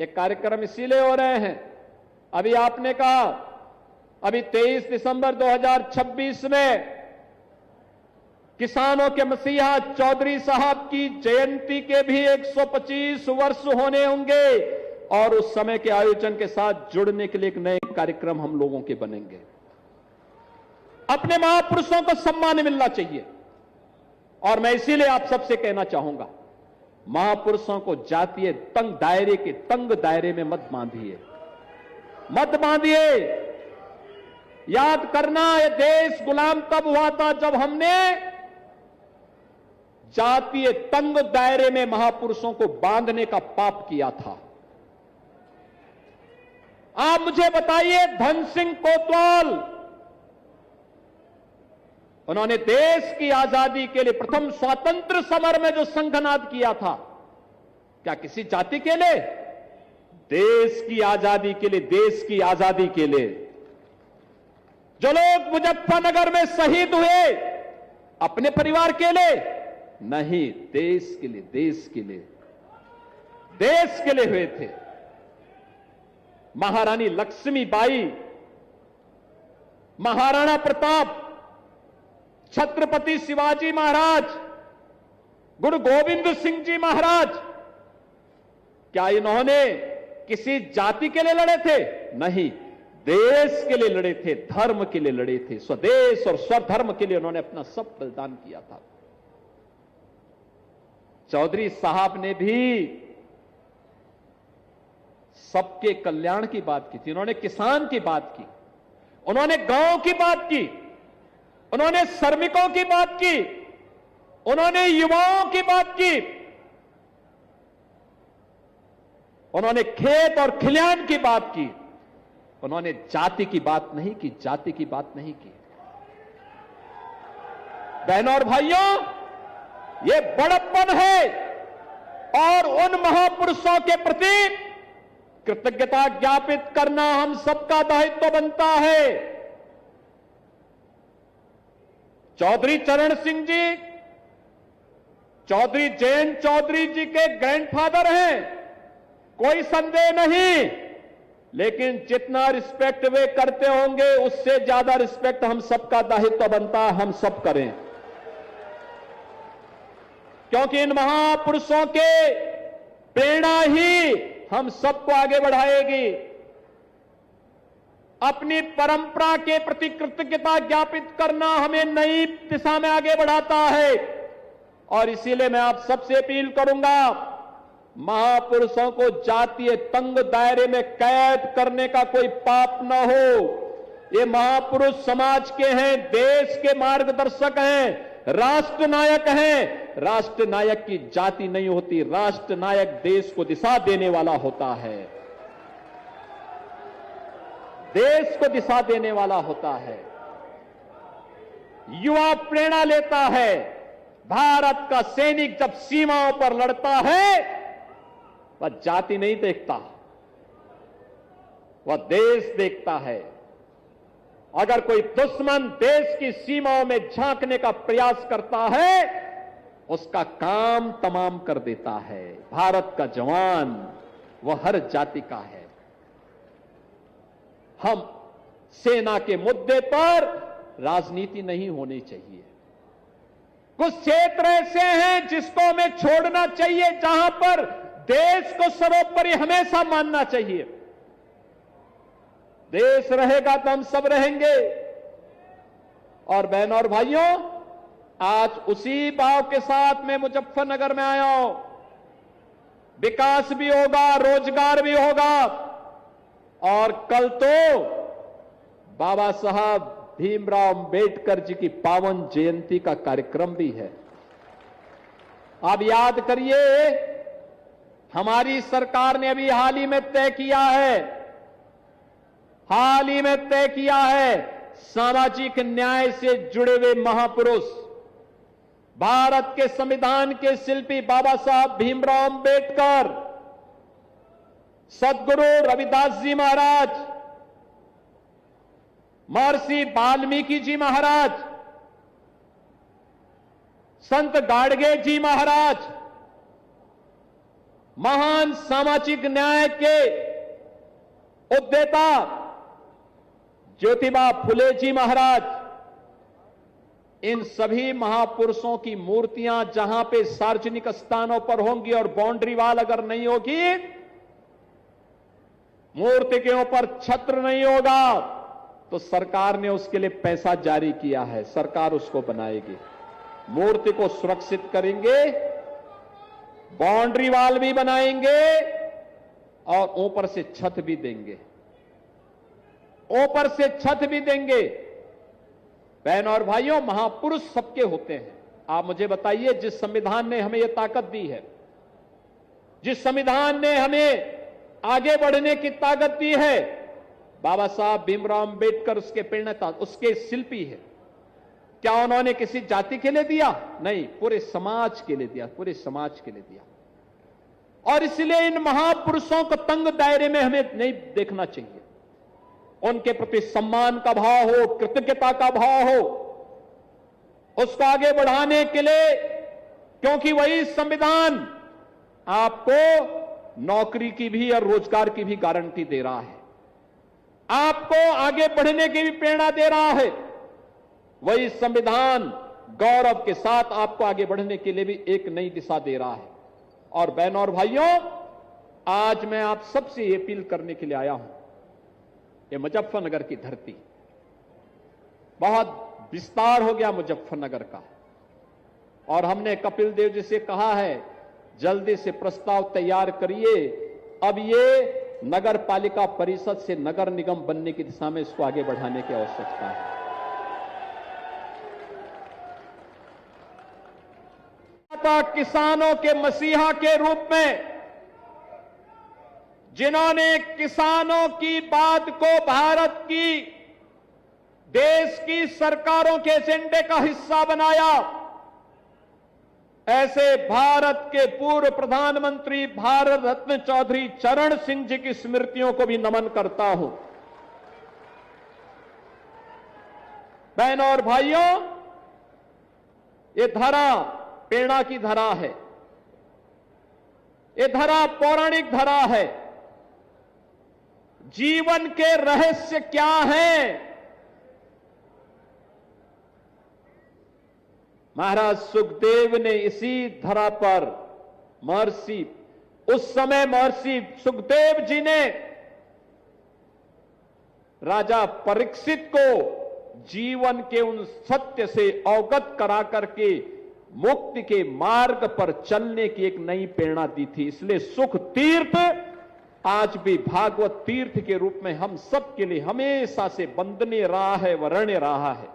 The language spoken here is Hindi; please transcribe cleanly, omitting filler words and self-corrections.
ये कार्यक्रम इसीलिए हो रहे हैं, अभी आपने कहा अभी 23 दिसंबर 2026 में किसानों के मसीहा चौधरी साहब की जयंती के भी 125 वर्ष होने होंगे और उस समय के आयोजन के साथ जुड़ने के लिए एक नए कार्यक्रम हम लोगों के बनेंगे। अपने महापुरुषों को सम्मान मिलना चाहिए और मैं इसीलिए आप सबसे कहना चाहूंगा, महापुरुषों को जातीय तंग दायरे में मत बांधिए। याद करना, यह देश गुलाम तब हुआ था जब हमने जातीय तंग दायरे में महापुरुषों को बांधने का पाप किया था। आप मुझे बताइए, धन सिंह कोतवाल, उन्होंने देश की आजादी के लिए प्रथम स्वातंत्र समर में जो संघनाद किया था, क्या किसी जाति के लिए? देश की आजादी के लिए, देश की आजादी के लिए। जो लोग मुजफ्फरनगर में शहीद हुए, अपने परिवार के लिए नहीं, देश के लिए, देश के लिए हुए थे। महारानी लक्ष्मीबाई, महाराणा प्रताप, छत्रपति शिवाजी महाराज, गुरु गोविंद सिंह जी महाराज, क्या इन्होंने किसी जाति के लिए लड़े थे? नहीं, देश के लिए लड़े थे, धर्म के लिए लड़े थे। स्वदेश और स्वधर्म के लिए उन्होंने अपना सब बलिदान किया था। चौधरी साहब ने भी सबके कल्याण की बात की थी। उन्होंने किसान की बात की, उन्होंने गांव की बात की, उन्होंने श्रमिकों की बात की, उन्होंने युवाओं की बात की, उन्होंने खेत और खलिहान की बात की। उन्होंने जाति की बात नहीं की, जाति की बात नहीं की। बहनों और भाइयों, ये बड़प्पन है और उन महापुरुषों के प्रति कृतज्ञता ज्ञापित करना हम सबका दायित्व बनता है। चौधरी चरण सिंह जी, चौधरी जैन चौधरी जी के ग्रैंडफादर हैं, कोई संदेह नहीं, लेकिन जितना रिस्पेक्ट वे करते होंगे उससे ज्यादा रिस्पेक्ट हम सबका दायित्व बनता है, हम सब करें। क्योंकि इन महापुरुषों के प्रेरणा ही हम सबको आगे बढ़ाएगी। अपनी परंपरा के प्रति कृतज्ञता ज्ञापित करना हमें नई दिशा में आगे बढ़ाता है और इसीलिए मैं आप सबसे अपील करूंगा, महापुरुषों को जातीय तंग दायरे में कैद करने का कोई पाप न हो। ये महापुरुष समाज के हैं, देश के मार्गदर्शक हैं, राष्ट्र नायक हैं। राष्ट्र नायक की जाति नहीं होती, राष्ट्र नायक देश को दिशा देने वाला होता है, देश को दिशा देने वाला होता है। युवा प्रेरणा लेता है। भारत का सैनिक जब सीमाओं पर लड़ता है, वह जाति नहीं देखता, वह देश देखता है। अगर कोई दुश्मन देश की सीमाओं में झांकने का प्रयास करता है, उसका काम तमाम कर देता है। भारत का जवान वह हर जाति का है। हम सेना के मुद्दे पर राजनीति नहीं होनी चाहिए। कुछ क्षेत्र ऐसे हैं जिसको हमें छोड़ना चाहिए, जहां पर देश को सर्वोपरि हमेशा मानना चाहिए। देश रहेगा तो हम सब रहेंगे। और बहनों और भाइयों, आज उसी भाव के साथ मैं मुजफ्फरनगर में आया हूं। विकास भी होगा, रोजगार भी होगा और कल तो बाबा साहब भीमराव अंबेडकर जी की पावन जयंती का कार्यक्रम भी है। आप याद करिए, हमारी सरकार ने अभी हाल ही में तय किया है सामाजिक न्याय से जुड़े हुए महापुरुष, भारत के संविधान के शिल्पी बाबा साहब भीमराव अंबेडकर, सद्गुरु रविदास जी महाराज, महर्षि वाल्मीकि जी महाराज, संत गाडगे जी महाराज, महान सामाजिक न्याय के उद्देता ज्योतिबा फुले जी महाराज, इन सभी महापुरुषों की मूर्तियां जहां पे सार्वजनिक स्थानों पर होंगी और बाउंड्री वाल अगर नहीं होगी, मूर्ति के ऊपर छत्र नहीं होगा, तो सरकार ने उसके लिए पैसा जारी किया है, सरकार उसको बनाएगी। मूर्ति को सुरक्षित करेंगे, बाउंड्री वाल भी बनाएंगे और ऊपर से छत भी देंगे, ऊपर से छत भी देंगे। बहन और भाइयों, महापुरुष सबके होते हैं। आप मुझे बताइए, जिस संविधान ने हमें यह ताकत दी है, जिस संविधान ने हमें आगे बढ़ने की ताकत दी है, बाबा साहब भीमराव अंबेडकर उसके प्रेरणा, उसके शिल्पी है। क्या उन्होंने किसी जाति के लिए दिया? नहीं, पूरे समाज के लिए दिया, पूरे समाज के लिए दिया। और इसलिए इन महापुरुषों को तंग दायरे में हमें नहीं देखना चाहिए। उनके प्रति सम्मान का भाव हो, कृतज्ञता का भाव हो, उसको आगे बढ़ाने के लिए, क्योंकि वही संविधान आपको नौकरी की भी और रोजगार की भी गारंटी दे रहा है, आपको आगे बढ़ने की भी प्रेरणा दे रहा है। वही संविधान गौरव के साथ आपको आगे बढ़ने के लिए भी एक नई दिशा दे रहा है। और बहनों और भाइयों, आज मैं आप सबसे ये अपील करने के लिए आया हूं, ये मुजफ्फरनगर की धरती, बहुत विस्तार हो गया मुजफ्फरनगर का, और हमने कपिल देव जी से कहा है जल्दी से प्रस्ताव तैयार करिए। अब ये नगर पालिका परिषद से नगर निगम बनने की दिशा में इसको आगे बढ़ाने की आवश्यकता है। किसानों के मसीहा के रूप में, जिन्होंने किसानों की बात को भारत की, देश की सरकारों के एजेंडे का हिस्सा बनाया, ऐसे भारत के पूर्व प्रधानमंत्री भारत रत्न चौधरी चरण सिंह जी की स्मृतियों को भी नमन करता हूं। बहनों और भाइयों, ये धरा प्रेरणा की धरा है, ये धरा पौराणिक धरा है। जीवन के रहस्य क्या हैं? महाराज सुखदेव ने इसी धरा पर महर्षि, उस समय महर्षि सुखदेव जी ने राजा परीक्षित को जीवन के उन सत्य से अवगत करा करके मुक्ति के मार्ग पर चलने की एक नई प्रेरणा दी थी। इसलिए सुख तीर्थ आज भी भागवत तीर्थ के रूप में हम सब के लिए हमेशा से वंदनीय रहा है, वरणीय रहा है।